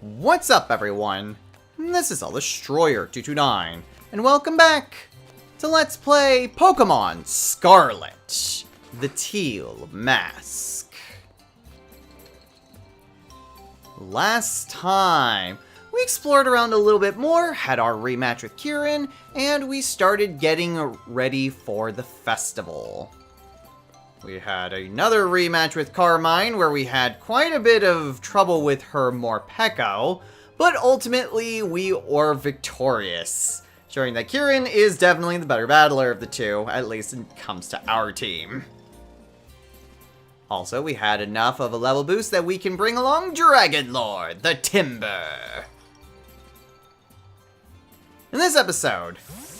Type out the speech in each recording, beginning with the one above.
What's up, everyone? This is Destroyer229, and welcome back to Let's Play Pokemon Scarlet, the Teal Mask. Last time, we explored around a little bit more, had our rematch with Kieran, and we started getting ready for the festival. We had another rematch with Carmine, where we had quite a bit of trouble with her Morpeko, but ultimately we were victorious, showing that Kieran is definitely the better battler of the two, at least when it comes to our team. Also, we had enough of a level boost that we can bring along Dragon Lord, the Timber. In this episode,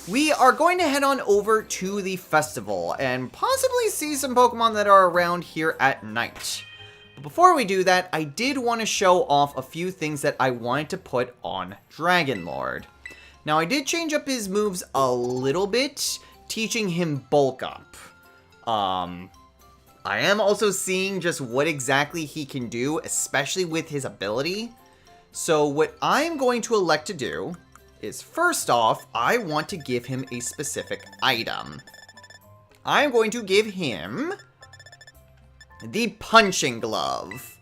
we are going to head on over to the festival and possibly see some Pokemon that are around here at night. But before we do that, I did want to show off a few things that I wanted to put on Dragon Lord. Now, I did change up his moves a little bit, teaching him Bulk Up. I am also seeing just what exactly he can do, especially with his ability. So what I'm going to elect to do is, first off, I want to give him a specific item. I'm going to give him the Punching Glove.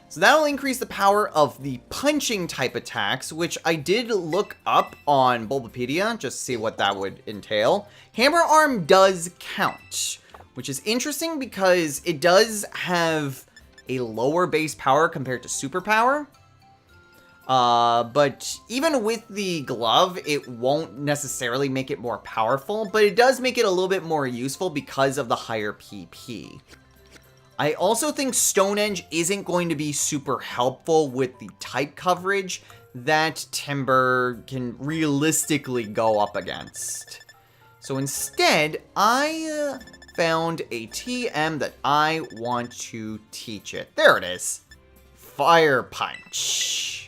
So that'll increase the power of the punching type attacks, which I did look up on Bulbapedia, just to see what that would entail. Hammer Arm does count, which is interesting because it does have a lower base power compared to Super Power. But even with the glove, it won't necessarily make it more powerful, but it does make it a little bit more useful because of the higher PP. I also think Stone Edge isn't going to be super helpful with the type coverage that Timber can realistically go up against. So instead, I found a TM that I want to teach it. There it is. Fire Punch.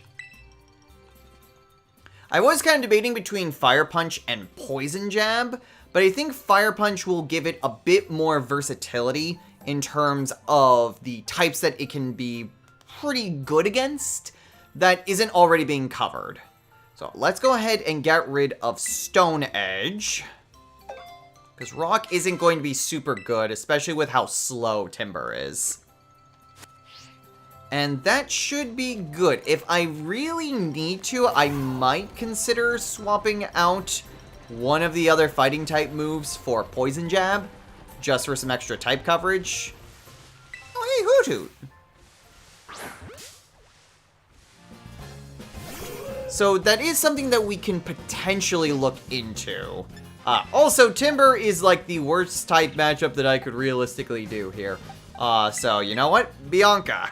I was kind of debating between Fire Punch and Poison Jab, but I think Fire Punch will give it a bit more versatility in terms of the types that it can be pretty good against that isn't already being covered. So let's go ahead and get rid of Stone Edge, because Rock isn't going to be super good, especially with how slow Timber is. And that should be good. If I really need to, I might consider swapping out one of the other fighting type moves for Poison Jab, just for some extra type coverage. Oh, hey, Hoot Hoot. So that is something that we can potentially look into. Also, Timber is like the worst type matchup that I could realistically do here. So you know what? Bianca.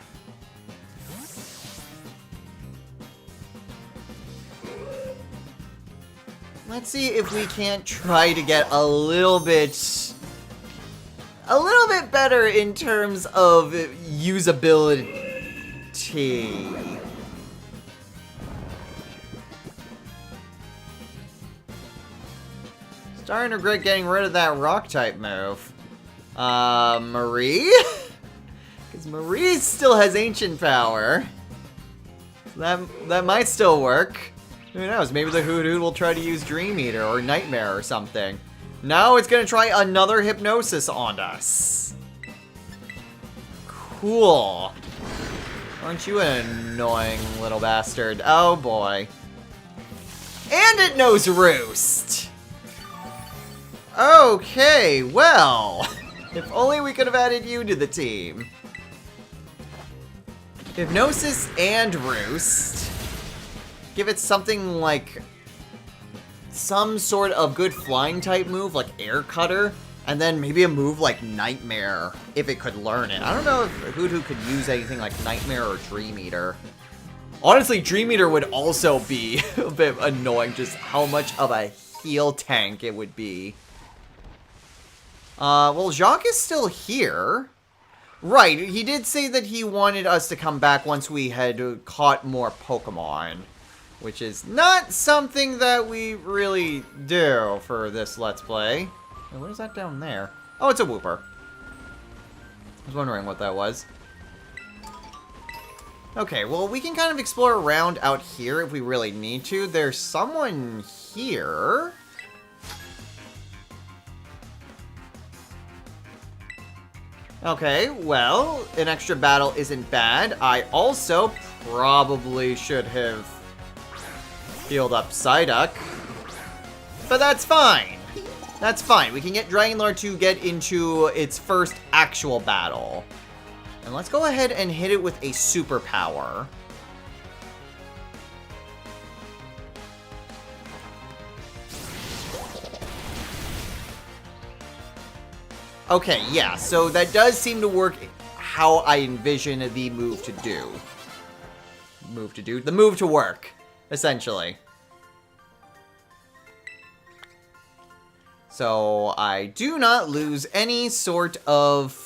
Let's see if we can't try to get a little bit better in terms of usability. Starting to regret getting rid of that rock type move. Marie? Because Marie still has ancient power. That might still work. Who knows, maybe the Hoot Hoot will try to use Dream Eater or Nightmare or something. Now it's gonna try another Hypnosis on us. Cool. Aren't you an annoying little bastard? Oh boy. And it knows Roost! Okay, well. If only we could have added you to the team. Hypnosis and Roost. Give it something like some sort of good flying type move like Air Cutter, and then maybe a move like Nightmare if it could learn it. I don't know if Hoot Hoot could use anything like Nightmare or Dream Eater. Honestly, Dream Eater would also be a bit annoying, just how much of a heal tank it would be. Well, Jacques is still here. Right, he did say that he wanted us to come back once we had caught more Pokemon, which is not something that we really do for this Let's Play. What is that down there? Oh, it's a Wooper. I was wondering what that was. Okay, well, we can kind of explore around out here if we really need to. There's someone here. Okay, well, an extra battle isn't bad. I also probably should have healed up Psyduck. But that's fine. That's fine. We can get Dragon Lord to get into its first actual battle. And let's go ahead and hit it with a superpower. Okay, yeah, so that does seem to work how I envision the move to do. The move to work, essentially. So I do not lose any sort of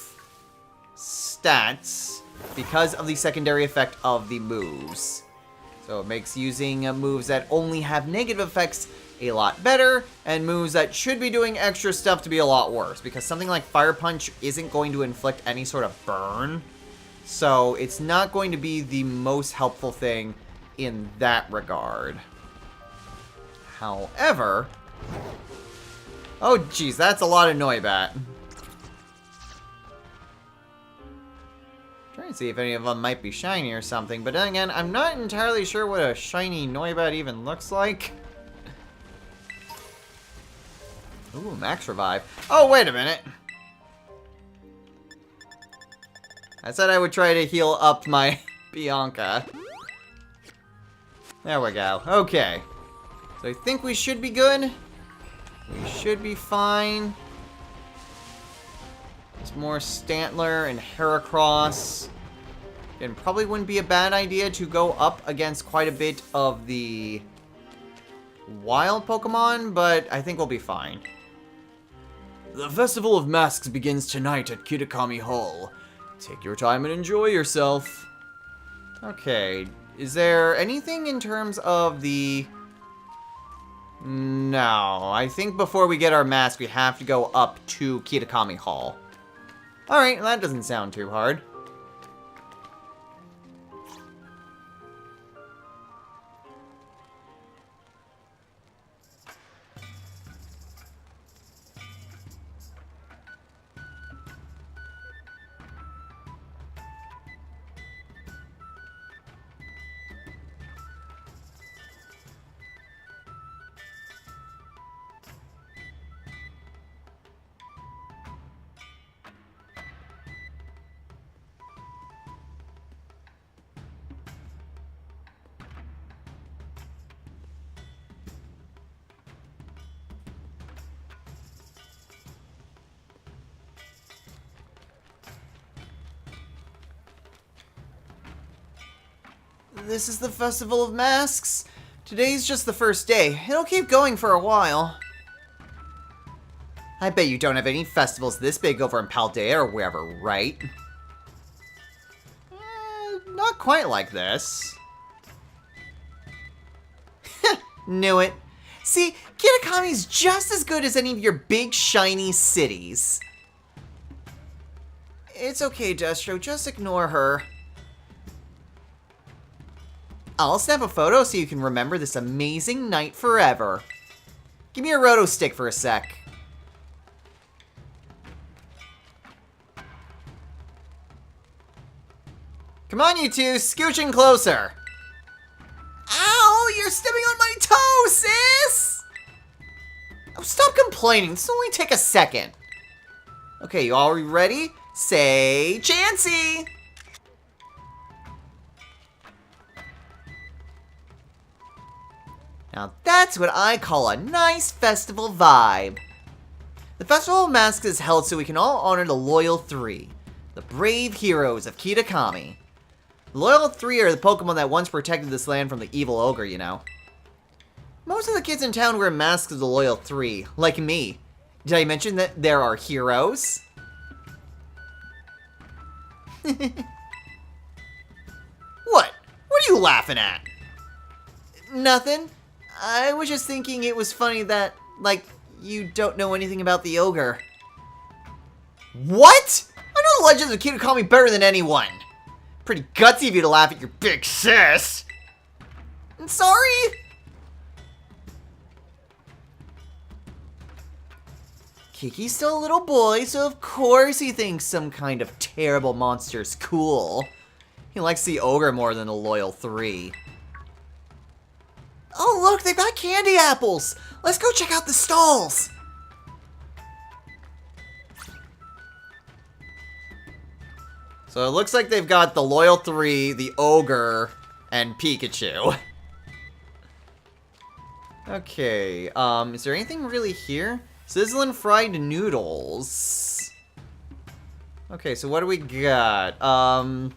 stats because of the secondary effect of the moves. So it makes using moves that only have negative effects a lot better, and moves that should be doing extra stuff to be a lot worse, because something like Fire Punch isn't going to inflict any sort of burn, so it's not going to be the most helpful thing in that regard. However... Oh, geez, that's a lot of Noibat. Trying to see if any of them might be shiny or something, but then again, I'm not entirely sure what a shiny Noibat even looks like. Ooh, max revive. Oh, wait a minute. I said I would try to heal up my Bianca. There we go. Okay. So I think we should be good. We should be fine. There's more Stantler and Heracross. And probably wouldn't be a bad idea to go up against quite a bit of the wild Pokemon, but I think we'll be fine. The Festival of Masks begins tonight at Kitakami Hall. Take your time and enjoy yourself. Okay, is there anything in terms of the... No, I think before we get our mask, we have to go up to Kitakami Hall. Alright, that doesn't sound too hard. This is the Festival of Masks. Today's just the first day. It'll keep going for a while. I bet you don't have any festivals this big over in Paldea or wherever, right? Not quite like this. Knew it. See, Kitakami's just as good as any of your big, shiny cities. It's okay, Destro. Just ignore her. I'll snap a photo so you can remember this amazing night forever. Give me a roto stick for a sec. Come on, you two, scooch in closer. Ow, you're stepping on my toe, sis! Oh, stop complaining, this will only take a second. Okay, you all ready? Say Chansey! Now that's what I call a nice festival vibe. The Festival of Masks is held so we can all honor the Loyal Three, the brave heroes of Kitakami. The Loyal Three are the Pokemon that once protected this land from the evil ogre, you know. Most of the kids in town wear masks of the Loyal Three, like me. Did I mention that there are heroes? What? What are you laughing at? Nothing. I was just thinking it was funny that, like, you don't know anything about the ogre. What? I know the legends of Kitakami better than anyone. Pretty gutsy of you to laugh at your big sis. I'm sorry. Kiki's still a little boy, so of course he thinks some kind of terrible monster's cool. He likes the ogre more than the loyal 3. Oh look, they've got candy apples! Let's go check out the stalls! So it looks like they've got the loyal 3, the ogre, and Pikachu. Okay, is there anything really here? Sizzling fried noodles. Okay, so what do we got?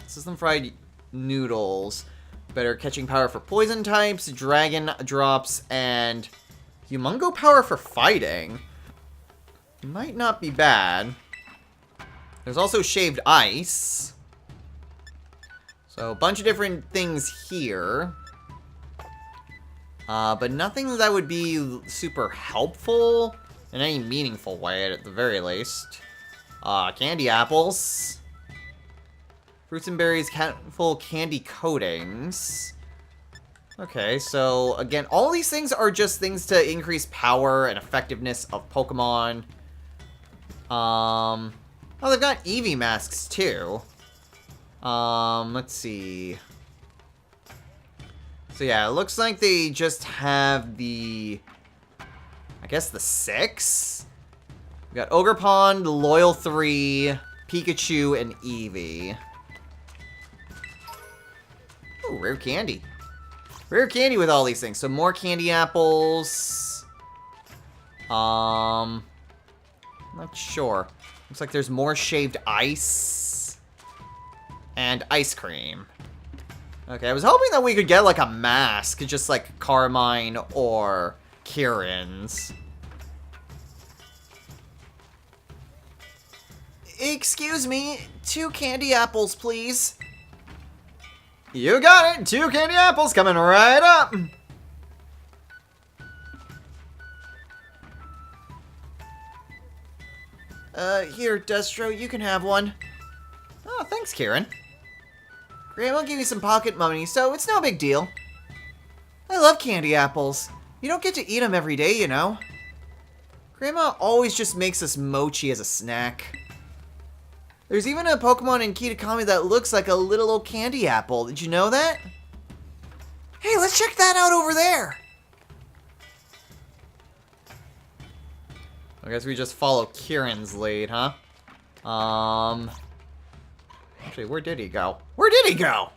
Sizzling fried noodles. Better catching power for poison types, dragon drops, and humongo power for fighting. Might not be bad. There's also shaved ice. So a bunch of different things here. But nothing that would be super helpful in any meaningful way, at the very least. Candy apples. Fruits and berries, full candy coatings. Okay, so again, all these things are just things to increase power and effectiveness of Pokemon. Oh, they've got Eevee masks too. Let's see. So yeah, it looks like they just have the, I guess the 6? We got Ogre Pond, Loyal 3, Pikachu, and Eevee. Ooh, rare candy. Rare candy with all these things. So more candy apples. Not sure. Looks like there's more shaved ice. And ice cream. Okay, I was hoping that we could get, like, a mask, just like Carmine or Kieran's. Excuse me, 2 candy apples, please. You got it! 2 candy apples coming right up! Here, Destro, you can have one. Oh, thanks, Kieran. Grandma gave me some pocket money, so it's no big deal. I love candy apples. You don't get to eat them every day, you know. Grandma always just makes us mochi as a snack. There's even a Pokemon in Kitakami that looks like a little old candy apple. Did you know that? Hey, let's check that out over there. I guess we just follow Kieran's lead, huh? Actually, where did he go? Where did he go?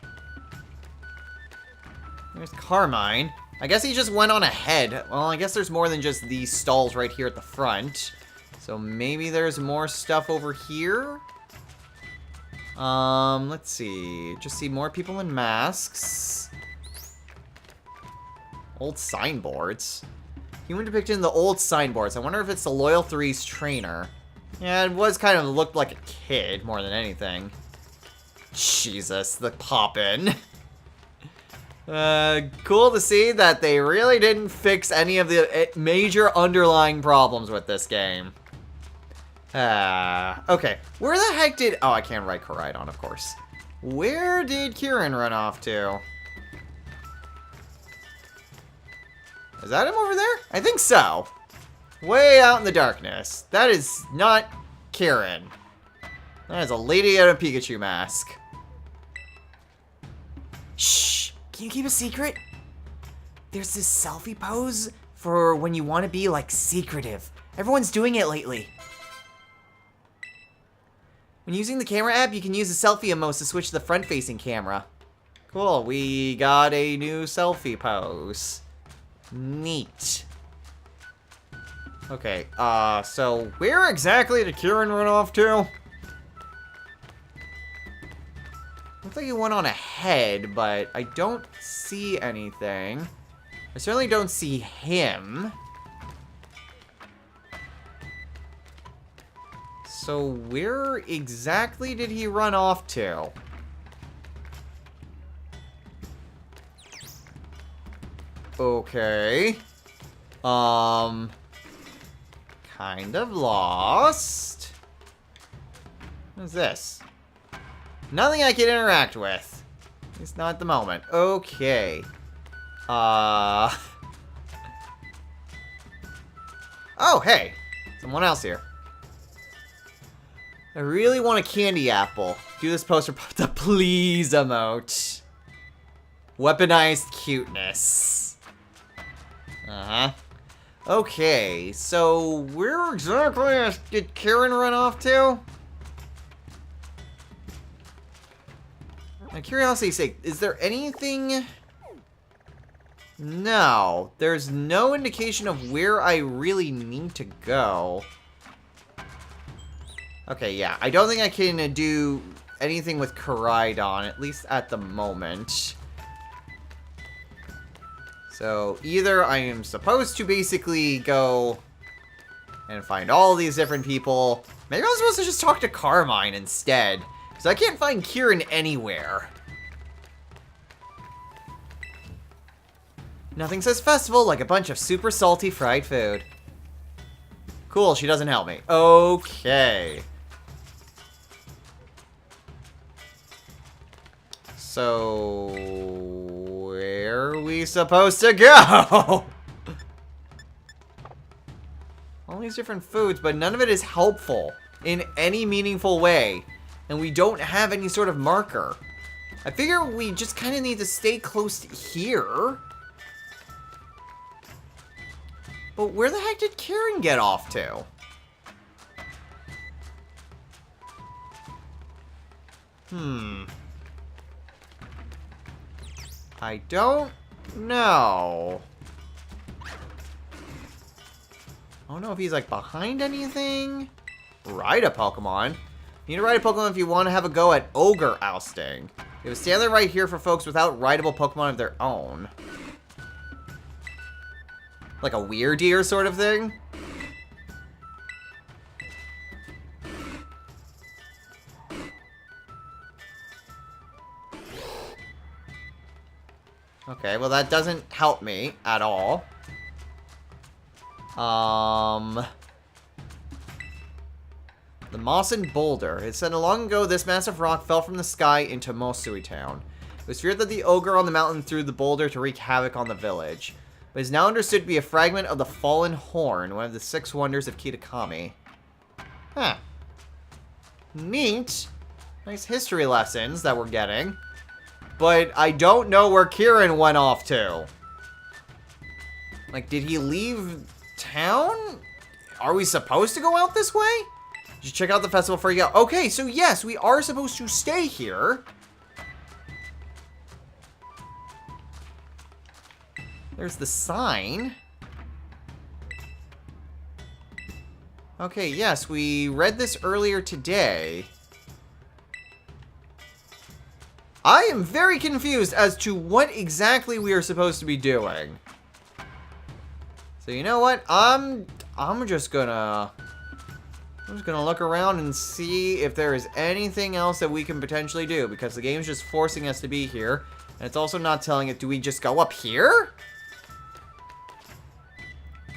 There's Carmine. I guess he just went on ahead. Well, I guess there's more than just these stalls right here at the front. So maybe there's more stuff over here? Let's see. Just see more people in masks. Old signboards. Human depicted in the old signboards. I wonder if it's the Loyal 3's trainer. Yeah, it was kind of looked like a kid more than anything. Jesus, the poppin'. Cool to see that they really didn't fix any of the major underlying problems with this game. Okay. Where the heck did... Oh, I can't ride Koraidon, of course. Where did Kieran run off to? Is that him over there? I think so. Way out in the darkness. That is not Kieran. That is a lady in a Pikachu mask. Shh! Can you keep a secret? There's this selfie pose for when you want to be, like, secretive. Everyone's doing it lately. When using the camera app, you can use the selfie emotes to switch to the front-facing camera. Cool, we got a new selfie pose. Neat. Okay, so where exactly did Kieran run off to? Looks like he went on ahead, but I don't see anything. I certainly don't see him. So where exactly did he run off to? Okay. Kind of lost. What is this? Nothing I can interact with. At least not at the moment. Okay. Oh, hey. Someone else here. I really want a candy apple. Do this poster the please emote. Weaponized cuteness. Uh-huh. Okay, so where exactly did Karen run off to? My curiosity's sake, is there anything? No, there's no indication of where I really need to go. Okay, yeah, I don't think I can do anything with Koraidon, at least at the moment. So, either I am supposed to basically go and find all these different people. Maybe I'm supposed to just talk to Carmine instead. Because I can't find Kieran anywhere. Nothing says festival like a bunch of super salty fried food. Cool, she doesn't help me. Okay. So, where are we supposed to go? All these different foods, but none of it is helpful in any meaningful way. And we don't have any sort of marker. I figure we just kind of need to stay close to here. But where the heck did Karen get off to? I don't know. I don't know if he's like behind anything. Ride a Pokemon. You need to ride a Pokemon if you want to have a go at Ogre ousting. You have a stand there right here for folks without rideable Pokemon of their own. Like a Weirdeer sort of thing? Okay, well that doesn't help me at all. The Mawson Boulder. It said long ago this massive rock fell from the sky into Mosui Town. It was feared that the ogre on the mountain threw the boulder to wreak havoc on the village. But is now understood to be a fragment of the Fallen Horn, one of the 6 wonders of Kitakami. Huh. Neat. Nice history lessons that we're getting. But I don't know where Kieran went off to. Like, did he leave town? Are we supposed to go out this way? Just check out the festival before you go. Okay, so yes, we are supposed to stay here. There's the sign. Okay, yes, we read this earlier today. I am very confused as to what exactly we are supposed to be doing. So you know what? I'm just gonna look around and see if there is anything else that we can potentially do, because the game's just forcing us to be here, and it's also not telling it. Do we just go up here?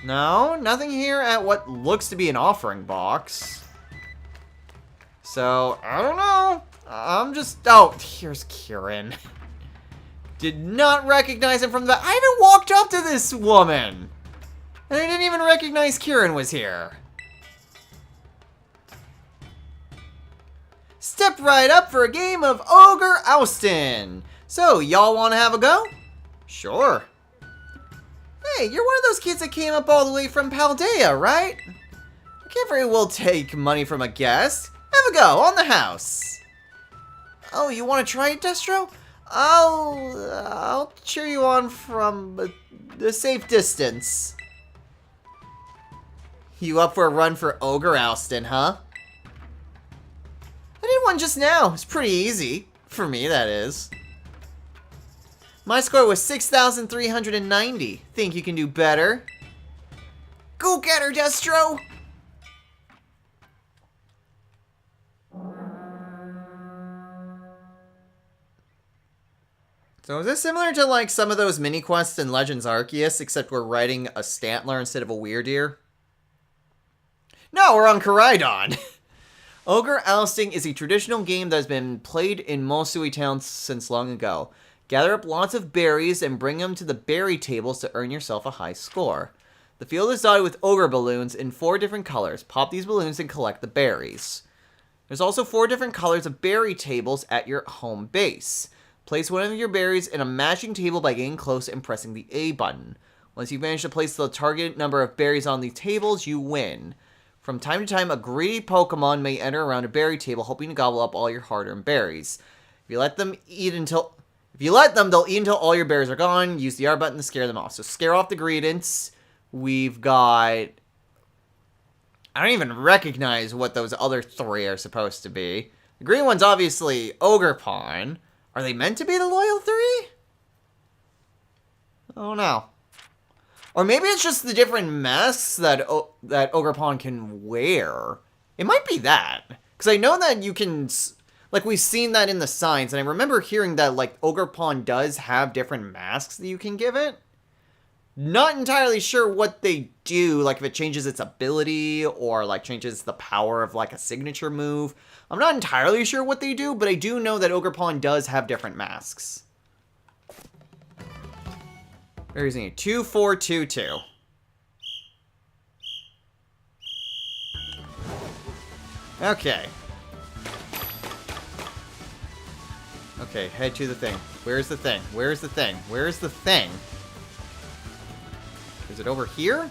No, nothing here at what looks to be an offering box. So, I don't know. I'm just... Oh, here's Kieran. Did not recognize him from the... I even walked up to this woman. And I didn't even recognize Kieran was here. Step right up for a game of Ogre Oustin'. So, y'all want to have a go? Sure. Hey, you're one of those kids that came up all the way from Paldea, right? I can't very well take money from a guest. Have a go, on the house. Oh, you want to try it, Destro? I'll cheer you on from a safe distance. You up for a run for Ogre Oustin', huh? I did one just now. It's pretty easy. For me, that is. My score was 6,390. Think you can do better? Go get her, Destro! So is this similar to like some of those mini quests in Legends Arceus, except we're riding a Stantler instead of a Weirdeer? No, we're on Koraidon. Ogre ousting is a traditional game that has been played in most Sui towns since long ago. Gather up lots of berries and bring them to the berry tables to earn yourself a high score. The field is dotted with ogre balloons in 4 different colors. Pop these balloons and collect the berries. There's also 4 different colors of berry tables at your home base. Place one of your berries in a matching table by getting close and pressing the A button. Once you manage to place the target number of berries on the tables, you win. From time to time, a greedy Pokemon may enter around a berry table, hoping to gobble up all your hard-earned berries. If you let them, they'll eat until all your berries are gone. Use the R button to scare them off. So scare off the greedents. We've got... I don't even recognize what those other 3 are supposed to be. The green one's obviously Ogerpon. Are they meant to be the loyal 3? Oh no. Or maybe it's just the different masks that Ogerpon can wear. It might be that. Because I know that you can... Like, we've seen that in the signs, and I remember hearing that, like, Ogerpon does have different masks that you can give it. Not entirely sure what they do, like, if it changes its ability, or, like, changes the power of, like, a signature move. I'm not entirely sure what they do, but I do know that Ogerpon does have different masks. We're using a 2-4-2-2. Okay. Okay, head to the thing. Where's the thing? Where's the thing? Where's the thing? Is it over here?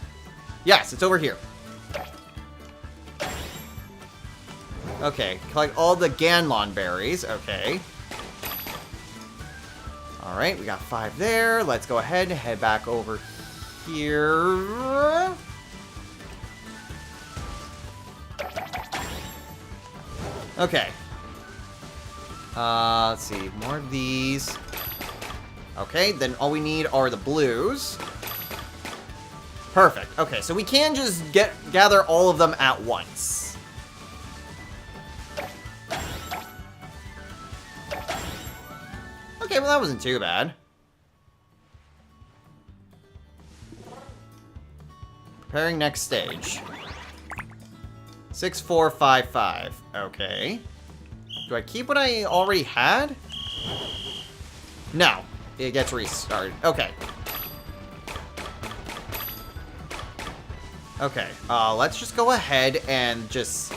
Yes, it's over here. Okay, collect all the Ganlon berries. Okay. Alright, we got 5 there. Let's go ahead and head back over here. Okay. Let's see. More of these. Okay, then all we need are the blues. Perfect. Okay, so we can just gather all of them at once. Okay, well that wasn't too bad. Preparing next stage. 6-4-5-5. Okay. Do I keep what I already had? No. It gets restarted. Okay. Okay. Let's just go ahead and just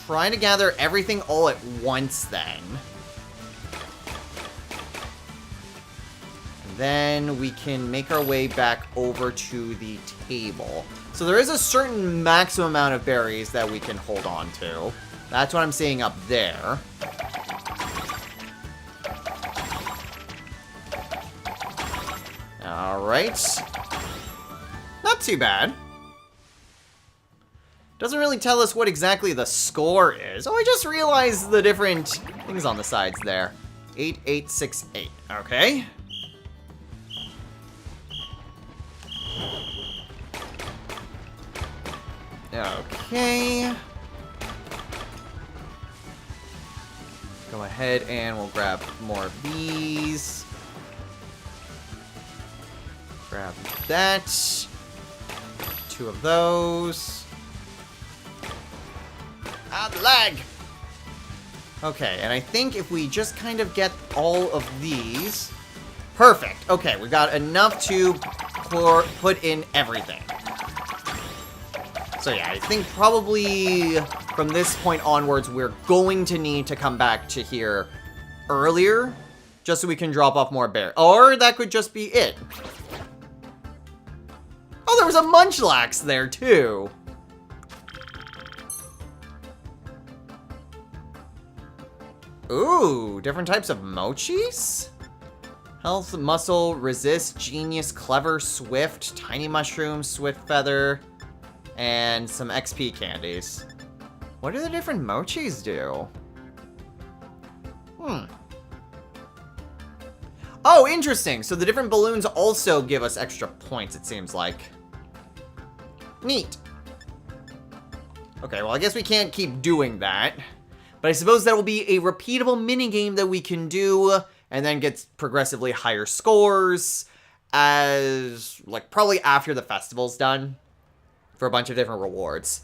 try to gather everything all at once then. And then we can make our way back over to the table. So there is a certain maximum amount of berries that we can hold on to. That's what I'm seeing up there. Alright. Not too bad. Doesn't really tell us what exactly the score is. Oh, I just realized the different things on the sides there. 8868. Okay. Okay. Go ahead and we'll grab more of these. Grab that. 2 of those. Ah, the lag! Okay, and I think if we just kind of get all of these... Perfect! Okay, we got enough to put in everything. So yeah, I think probably from this point onwards, we're going to need to come back to here earlier, just so we can drop off more berries. Or that could just be it. Oh, there was a Munchlax there, too. Ooh, different types of mochis? Health, muscle, resist, genius, clever, swift, tiny mushroom, swift feather, and some XP candies. What do the different mochis do? Oh, interesting. So the different balloons also give us extra points, it seems like. Neat. Okay, well, I guess we can't keep doing that. But I suppose that will be a repeatable minigame that we can do and then get progressively higher scores as, like, probably after the festival's done for a bunch of different rewards.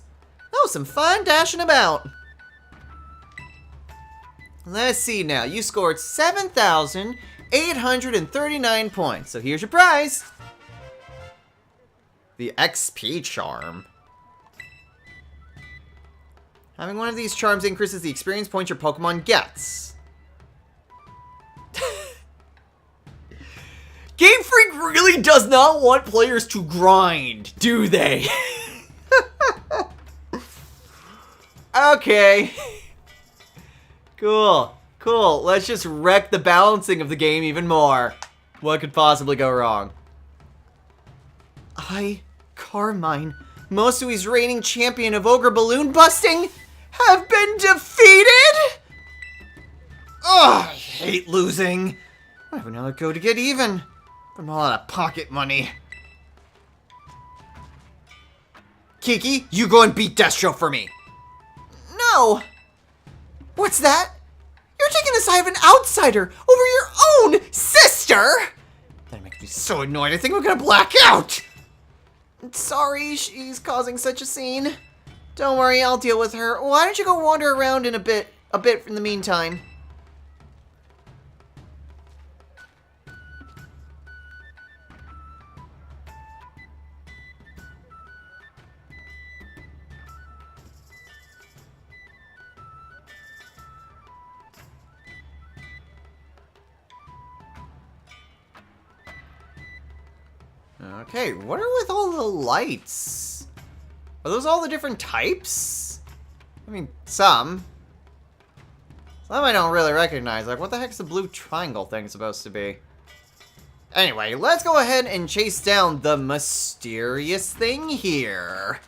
Oh, some fun dashing about. Let's see now. You scored 7,839 points. So here's your prize. The XP charm. Having one of these charms increases the experience points your Pokemon gets. Game Freak really does not want players to grind, do they? Okay. Cool. Cool. Let's just wreck the balancing of the game even more. What could possibly go wrong? Carmine, Mosui's reigning champion of Ogre Balloon Busting, have been defeated? Ugh, I hate losing. I have another go to get even. I'm all out of pocket money. Kiki, you go and beat Destro for me. No. What's that? You're taking the side of an outsider over your own sister? That makes me so annoyed. I think I'm gonna black out. Sorry, she's causing such a scene. Don't worry, I'll deal with her. Why don't you go wander around in a bit in the meantime? Okay, what are with all the lights? Are those all the different types? I mean, some. Some I don't really recognize. Like, what the heck's the blue triangle thing supposed to be? Anyway, let's go ahead and chase down the mysterious thing here.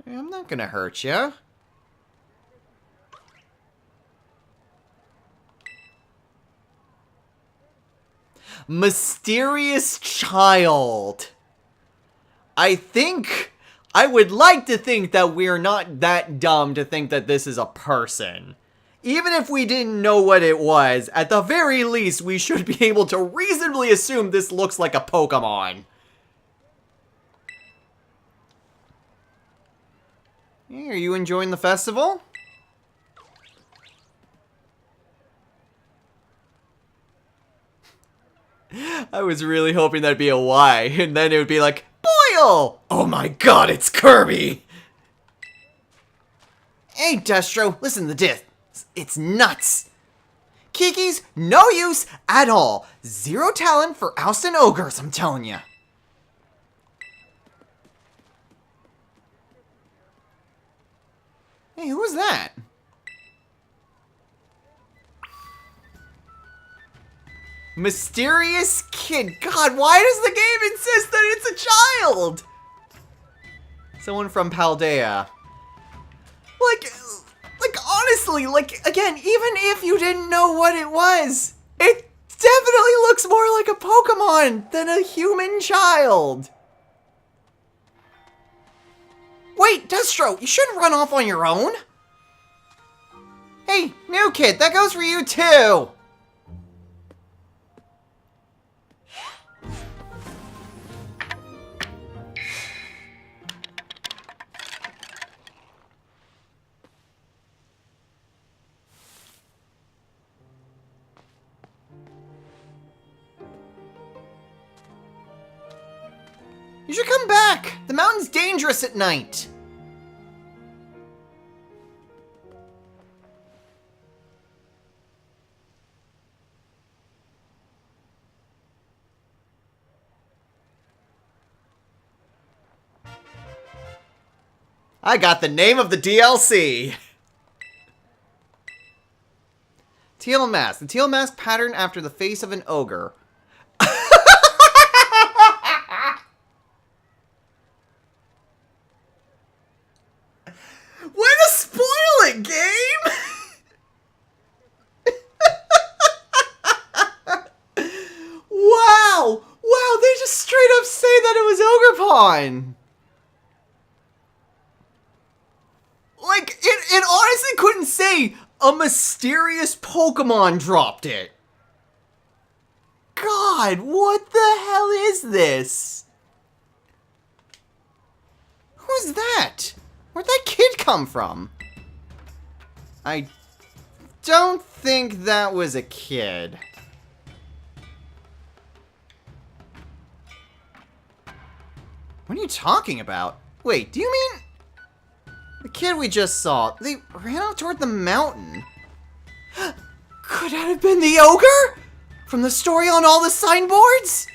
I'm not gonna hurt you. Mysterious child. I would like to think that we're not that dumb to think that this is a person. Even if we didn't know what it was, at the very least, we should be able to reasonably assume this looks like a Pokemon. Hey, are you enjoying the festival? I was really hoping that'd be a Y, and then it would be like, Boyle! Oh my god, it's Kirby! Hey, Destro, listen to this. It's nuts. Kiki's no use at all. Zero talent for ousting ogres, I'm telling you. Hey, who was that? Mysterious kid. God, why does the game insist that it's a child? Someone from Paldea. Like honestly, like, again, even if you didn't know what it was, it definitely looks more like a Pokemon than a human child. Wait, Destro, you shouldn't run off on your own. Hey, new kid, that goes for you too. You should come back. The mountain's dangerous at night. I got the name of the DLC. Teal mask. The teal mask pattern after the face of an ogre. Way to spoil it, game! on! Like, it honestly couldn't say a mysterious Pokemon dropped it. God, what the hell is this? Who's that? Where'd that kid come from? I don't think that was a kid. What are you talking about? Wait, do you mean the kid we just saw? They ran out toward the mountain. Could that have been the ogre? From the story on all the signboards?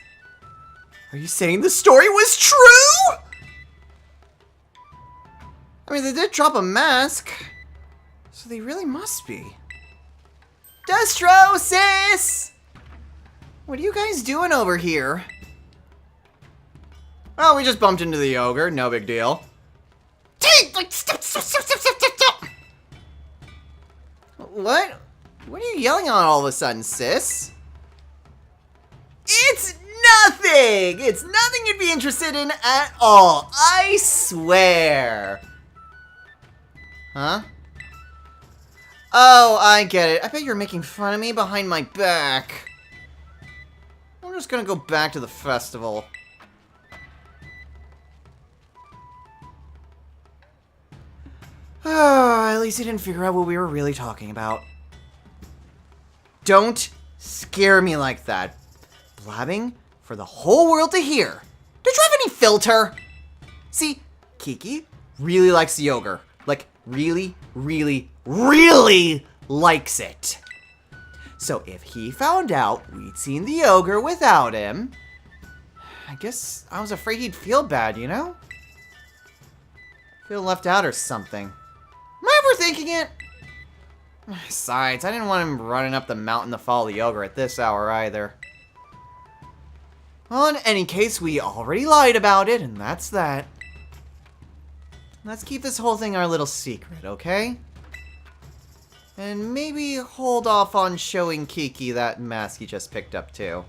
Are you saying the story was true? I mean, they did drop a mask, so they really must be. Destro, sis! What are you guys doing over here? Oh, we just bumped into the ogre. No big deal. What? What are you yelling on all of a sudden, sis? It's nothing! It's nothing you'd be interested in at all. I swear. Huh? Oh, I get it. I bet you're making fun of me behind my back. I'm just gonna go back to the festival. Oh, at least he didn't figure out what we were really talking about. Don't scare me like that. Blabbing for the whole world to hear. Don't you have any filter? See, Kiki really likes the ogre. Like, really, really, really likes it. So if he found out we'd seen the ogre without him, I guess I was afraid he'd feel bad, you know? Feel left out or something. Am I overthinking it? Besides, I didn't want him running up the mountain to follow the ogre at this hour either. Well, in any case, we already lied about it, and that's that. Let's keep this whole thing our little secret, okay? And maybe hold off on showing Kiki that mask he just picked up, too.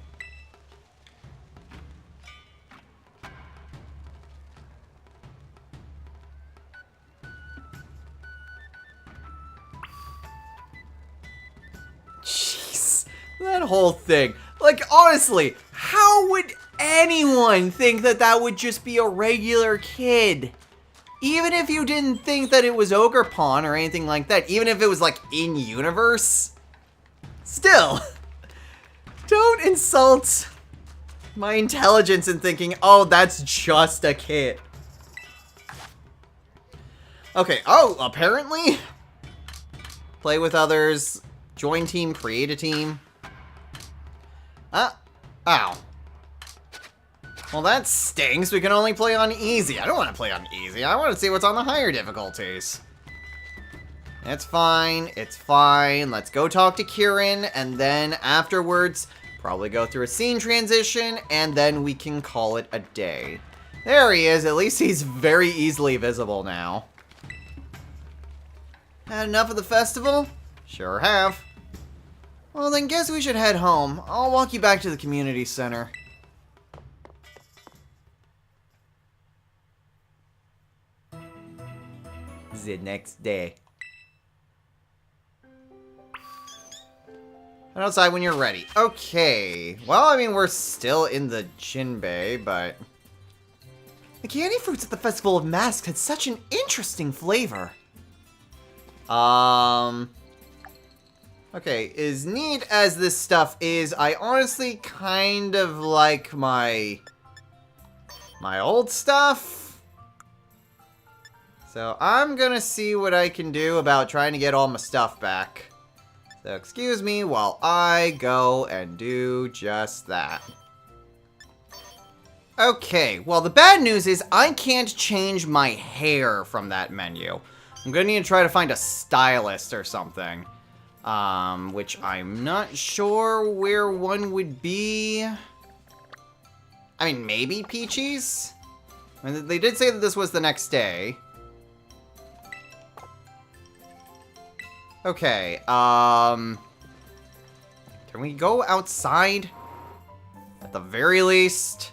Jeez, that whole thing. Like, honestly, how would anyone think that that would just be a regular kid? Even if you didn't think that it was Ogerpon or anything like that, even if it was, like, in-universe, still, don't insult my intelligence in thinking, oh, that's just a kid. Okay, oh, apparently, play with others, join team, create a team. Ow. Well, that stinks. We can only play on easy. I don't want to play on easy. I want to see what's on the higher difficulties. It's fine. It's fine. Let's go talk to Kieran, and then afterwards, probably go through a scene transition, and then we can call it a day. There he is. At least he's very easily visible now. Had enough of the festival? Sure have. Well, then guess we should head home. I'll walk you back to the community center. The next day. Head outside when you're ready. Okay. Well, I mean, we're still in the Jinbei, but... the candy fruits at the Festival of Masks had such an interesting flavor. Okay, as neat as this stuff is, I honestly kind of like my old stuff. So I'm gonna see what I can do about trying to get all my stuff back. So excuse me while I go and do just that. Okay, well the bad news is I can't change my hair from that menu. I'm gonna need to try to find a stylist or something. Which I'm not sure where one would be. I mean, maybe Peachy's? I mean, they did say that this was the next day. Okay, can we go outside? At the very least?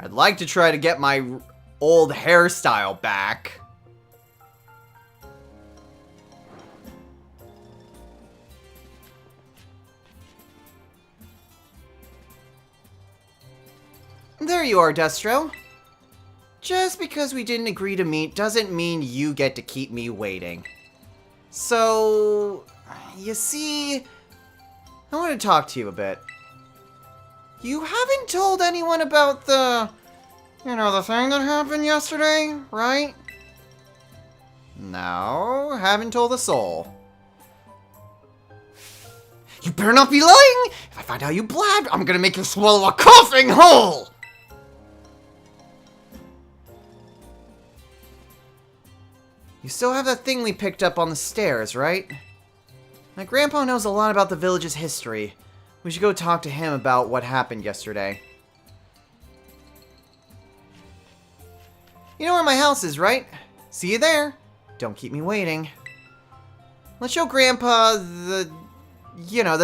I'd like to try to get my old hairstyle back. There you are, Destro. Just because we didn't agree to meet doesn't mean you get to keep me waiting. So, you see, I want to talk to you a bit. You haven't told anyone about the thing that happened yesterday, right? No, haven't told a soul. You better not be lying! If I find out you blabbed, I'm gonna make you swallow a coughing whole! You still have that thing we picked up on the stairs, right? My grandpa knows a lot about the village's history. We should go talk to him about what happened yesterday. You know where my house is, right? See you there. Don't keep me waiting. Let's show Grandpa the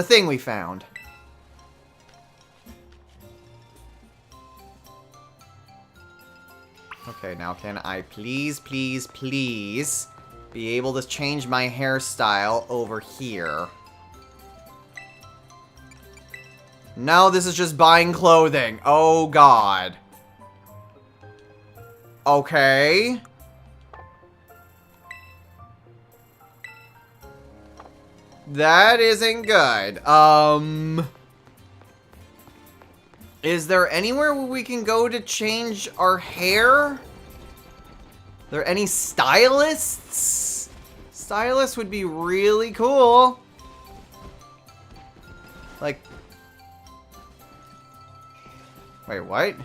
thing we found. Okay, now can I please be able to change my hairstyle over here? No, this is just buying clothing. Oh, God. Okay. That isn't good. Is there anywhere where we can go to change our hair? Are there any stylists? Stylists would be really cool. Like... Wait, what?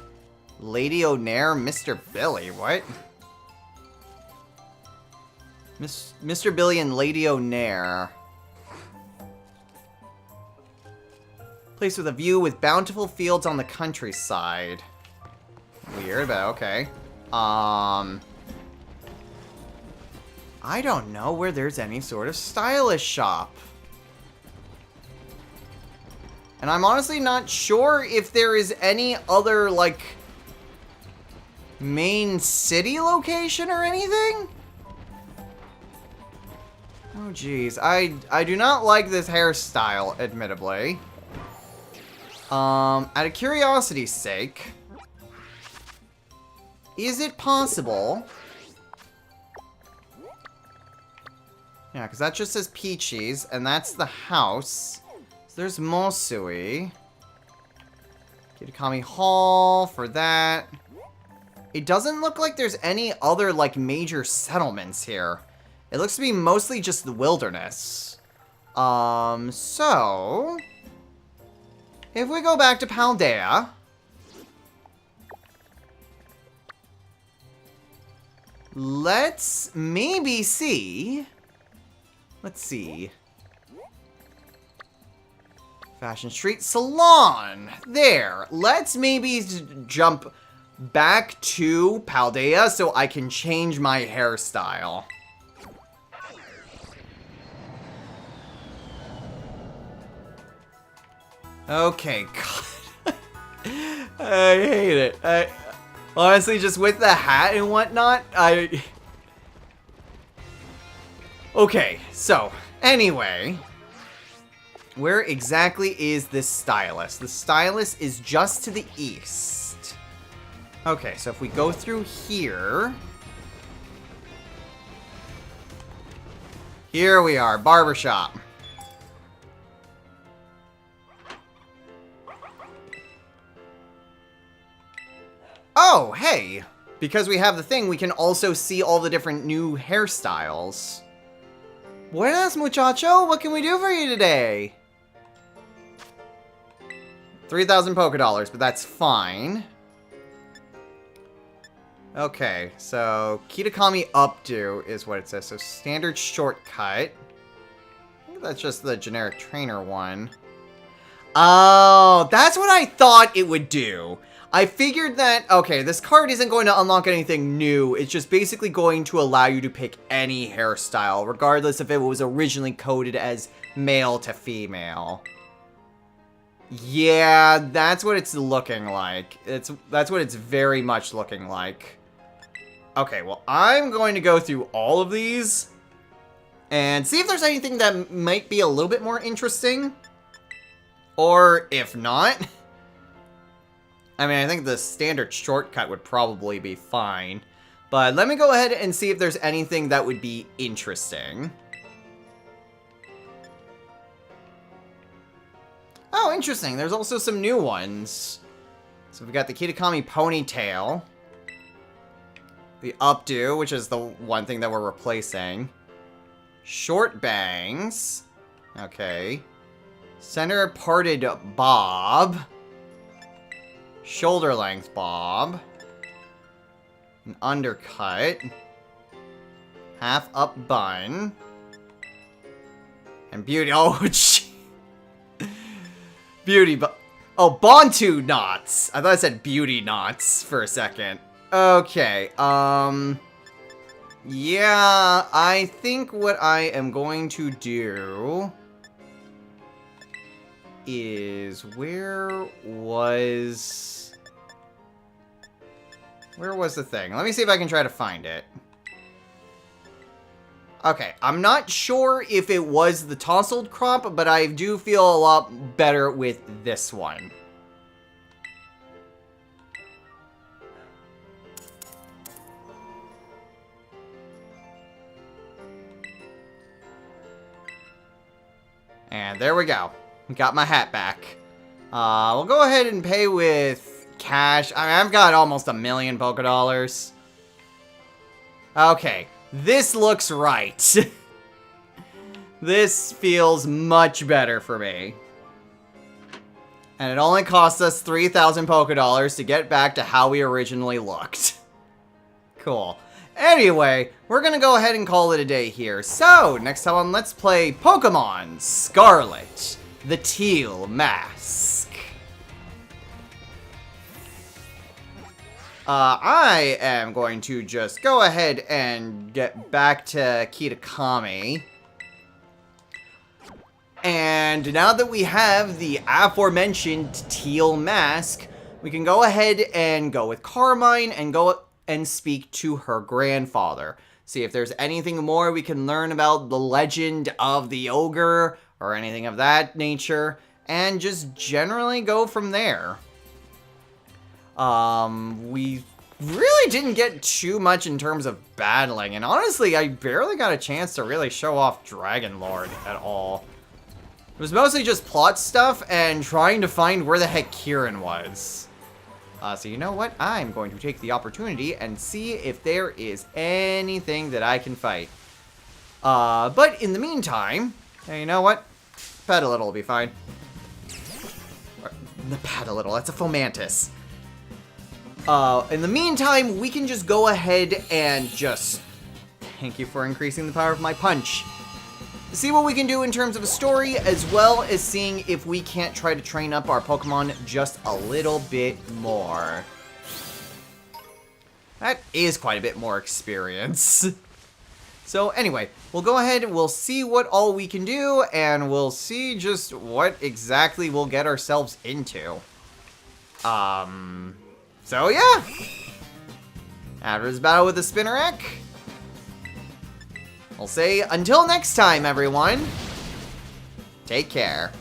Lady O'Nair, Mr. Billy, what? Mr. Billy and Lady O'Nair. Place with a view with bountiful fields on the countryside. Weird, but okay. I don't know where there's any sort of stylish shop. And I'm honestly not sure if there is any other, like, main city location or anything. Oh, geez. I do not like this hairstyle, admittedly. Out of curiosity's sake, is it possible... Yeah, because that just says Peaches, and that's the house. So there's Mosui. Kitakami Hall for that. It doesn't look like there's any other, like, major settlements here. It looks to be mostly just the wilderness. So... if we go back to Paldea... let's maybe see... let's see... Fashion Street Salon! There! Let's maybe jump back to Paldea so I can change my hairstyle. Okay, God. I hate it. Honestly, just with the hat and whatnot, Okay, so, anyway. Where exactly is this stylist? The stylist is just to the east. Okay, so if we go through here... here we are, barbershop. Oh, hey! Because we have the thing, we can also see all the different new hairstyles. Buenas, muchacho! What can we do for you today? 3,000 polka dollars, but that's fine. Okay, so Kitakami Updo is what it says. So standard shortcut. I think that's just the generic trainer one. Oh, that's what I thought it would do. I figured that, okay, this card isn't going to unlock anything new. It's just basically going to allow you to pick any hairstyle, regardless if it was originally coded as male to female. Yeah, that's what it's looking like. That's what it's very much looking like. Okay, well, I'm going to go through all of these and see if there's anything that might be a little bit more interesting. Or if not, I mean, I think the standard shortcut would probably be fine. But let me go ahead and see if there's anything that would be interesting. Oh, interesting. There's also some new ones. So we've got the Kitakami Ponytail. The Updo, which is the one thing that we're replacing. Short Bangs. Okay. Center Parted Bob. Shoulder Length Bob. An Undercut. Half Up Bun. And Beauty. Oh, Beauty. Oh, Bantu Knots. I thought I said Beauty Knots for a second. Okay, yeah, I think what I am going to do is, where was the thing? Let me see if I can try to find it. Okay, I'm not sure if it was the tousled crop, but I do feel a lot better with this one. And there we go. Got my hat back. We'll go ahead and pay with cash. I mean, I've got almost 1 million Poké Dollars. Okay, this looks right. This feels much better for me. And it only cost us 3,000 Poké Dollars to get back to how we originally looked. Cool. Anyway, we're gonna go ahead and call it a day here. So, next time on Let's Play Pokemon Scarlet, the Teal Mask. I am going to just go ahead and get back to Kitakami. And now that we have the aforementioned Teal Mask, we can go ahead and go with Carmine and go and speak to her grandfather. See if there's anything more we can learn about the legend of the ogre or anything of that nature, and just generally go from there. We really didn't get too much in terms of battling, and honestly, I barely got a chance to really show off Dragon Lord at all. It was mostly just plot stuff and trying to find where the heck Kieran was. So you know what? I'm going to take the opportunity and see if there is anything that I can fight. But in the meantime, hey, you know what? Petalittle will be fine. The Petalittle, that's a Fomantis. In the meantime, we can just go ahead and just... Thank you for increasing the power of my punch. See what we can do in terms of a story, as well as seeing if we can't try to train up our Pokemon just a little bit more. That is quite a bit more experience. So anyway, we'll go ahead and we'll see what all we can do, and we'll see just what exactly we'll get ourselves into. So yeah. After this battle with the Spinarak, I'll say, until next time, everyone, take care.